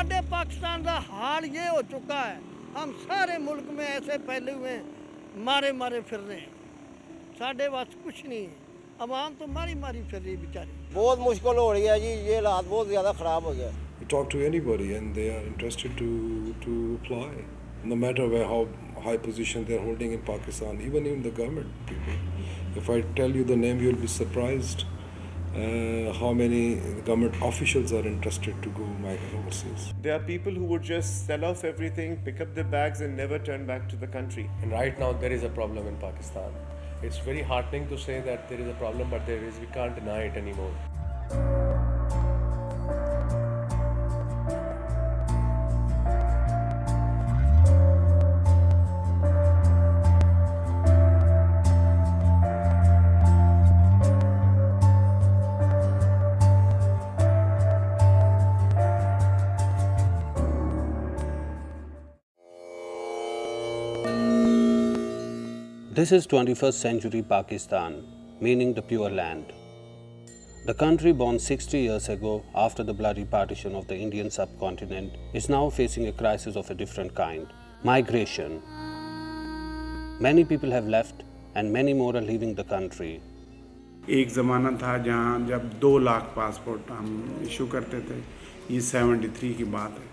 साढ़े पाकिस्तान का हाल ये हो चुका है, हम सारे मुल्क में ऐसे फैले हुए मारे मारे फिर रहे हैं, साढ़े पास कुछ नहीं है, अवाम तो मारी मारी फिर रही बेचारी। बहुत मुश्किल हो रही है जी, ये हालात बहुत ज़्यादा ख़राब हो गया। You talk to anybody and they are interested to apply, no matter where how high position they are holding in Pakistan, even in the government people. If I tell you the name, you'll be surprised how many government officials are interested to go migrate overseas. There are people who would just sell off everything, pick up their bags and never turn back to the country. And right now there is a problem in Pakistan. It's very heartening to say that there is a problem, but we can't deny it anymore. This is 21st century Pakistan, meaning the pure land. The country born 60 years ago after the bloody partition of the Indian subcontinent is now facing a crisis of a different kind, migration. Many people have left and many more are leaving the country. एक ज़माना था जहाँ जब 2 lakh passport हम issue करते थे, ये 73 की बात है।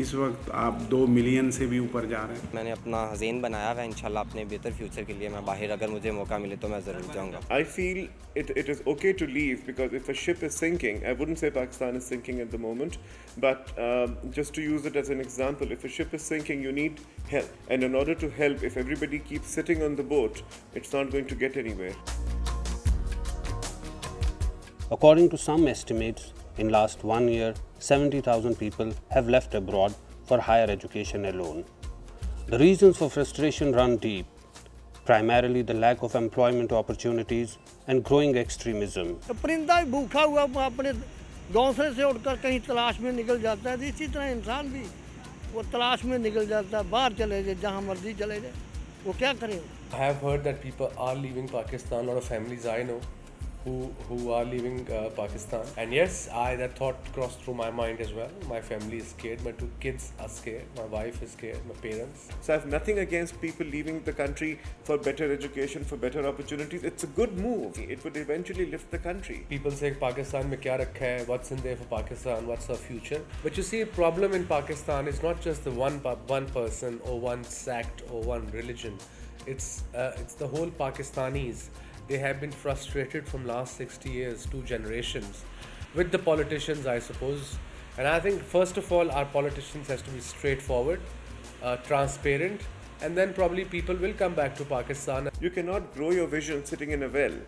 इस वक्त आप 2 मिलियन से भी ऊपर जा रहे हैं। मैंने अपना हज़ीन बनाया हुआ है, इंशाल्लाह अपने बेहतर फ्यूचर के लिए मैं बाहर अगर मुझे मौका मिले तो मैं ज़रूर जाऊँगा। I feel it is okay to leave because if a ship is sinking, I wouldn't say Pakistan is sinking at the moment, but just to use it as an example, if a ship is sinking, you need help. And in order to help, if everybody keeps sitting on the boat, it's not going to get anywhere. According to some estimates, in last 1 year, 70,000 people have left abroad for higher education alone. The reasons for frustration run deep, primarily the lack of employment opportunities and growing extremism. परिंदा भी भूखा हुआ अपने घोंसले से उड़कर कहीं तलाश में निकल जाता है, इसी तरह इंसान भी वो तलाश में निकल जाता है, बाहर चले जाए, जहाँ मर्जी चले जाए, वो क्या करें? I have heard that people are leaving Pakistan, a lot of families I know who are leaving Pakistan, and yes, that thought crossed through my mind as well. My family is scared, my 2 kids are scared, my wife is scared, my parents. So I have nothing against people leaving the country for better education, for better opportunities. It's a good move. It would eventually lift the country. People say Pakistan mein kya rakha hai, what's in there for Pakistan, what's our future? But you see, a problem in Pakistan is not just the one person or one sect or one religion. It's the whole Pakistanis. They have been frustrated from last 60 years, 2 generations, with the politicians, I suppose. And I think first of all, our politicians has to be straightforward, transparent, and then probably people will come back to Pakistan. You cannot grow your vision sitting in a well.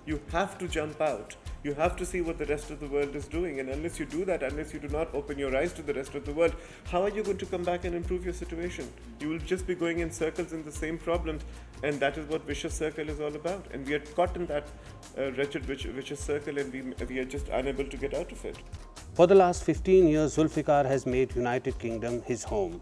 You have to jump out. You have to see what the rest of the world is doing, and unless you do that, unless you do not open your eyes to the rest of the world, how are you going to come back and improve your situation? You will just be going in circles in the same problems, and that is what vicious circle is all about. And we are caught in that wretched vicious circle, and we are just unable to get out of it. For the last 15 years, Zulfikar has made United Kingdom his home.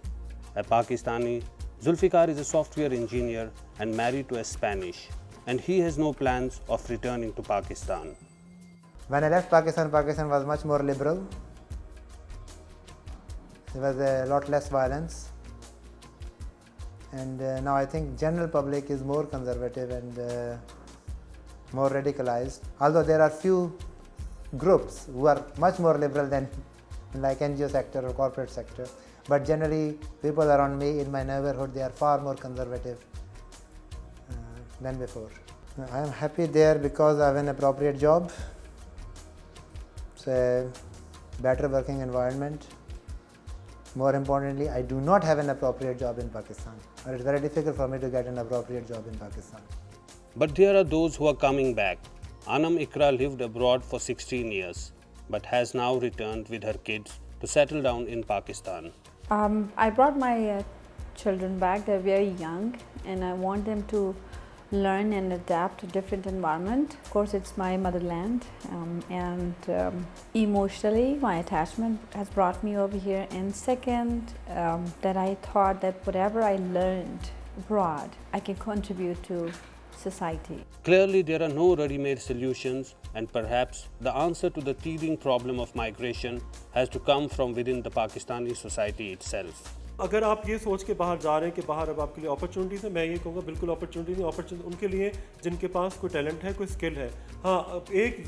A Pakistani, Zulfikar is a software engineer and married to a Spanish, and he has no plans of returning to Pakistan. When I left Pakistan, Pakistan was much more liberal. There was a lot less violence, and now I think general public is more conservative and more radicalized. Although there are few groups who are much more liberal than like NGO sector or corporate sector, but generally people around me in my neighborhood, they are far more conservative than before. I am happy there because I have an appropriate job. It's a better working environment. More importantly, I do not have an appropriate job in Pakistan. It's very difficult for me to get an appropriate job in Pakistan. But there are those who are coming back. Anam Ikra lived abroad for 16 years, but has now returned with her kids to settle down in Pakistan. I brought my children back. They're very young, and I want them to learn and adapt to different environment. Of course, it's my motherland, and emotionally my attachment has brought me over here. And second, that I thought that whatever I learned abroad, I can contribute to society. Clearly, there are no ready-made solutions and perhaps the answer to the teething problem of migration has to come from within the Pakistani society itself. अगर आप ये सोच के बाहर जा रहे हैं कि बाहर अब आपके लिए अपॉर्चुनिटीज़ है, मैं ये कहूँगा बिल्कुल अपॉर्चुनिटी नहीं, अपॉर्चुनिटी उनके लिए जिनके पास कोई टैलेंट है, कोई स्किल है। हाँ, एक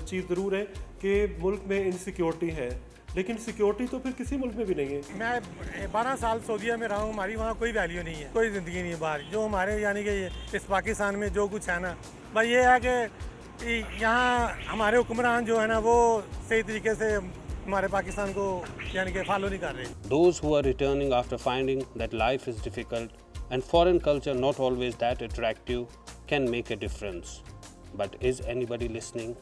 चीज़ ज़रूर है कि मुल्क में इनसिक्योरिटी है, लेकिन सिक्योरिटी तो फिर किसी मुल्क में भी नहीं है। मैं 12 साल सऊदीया में रहा हूँ, हमारी वहाँ कोई वैल्यू नहीं है, कोई ज़िंदगी नहीं है बाहर। जो हमारे यानी कि इस पाकिस्तान में जो कुछ है ना, भाई ये है कि यहाँ हमारे हुक्मरान जो है ना वो सही तरीके से हमारे पाकिस्तान को यानी कि फॉलो नहीं कर रहे। Those who are returning after finding that life is difficult and foreign culture not always that attractive can make a difference. But is anybody listening?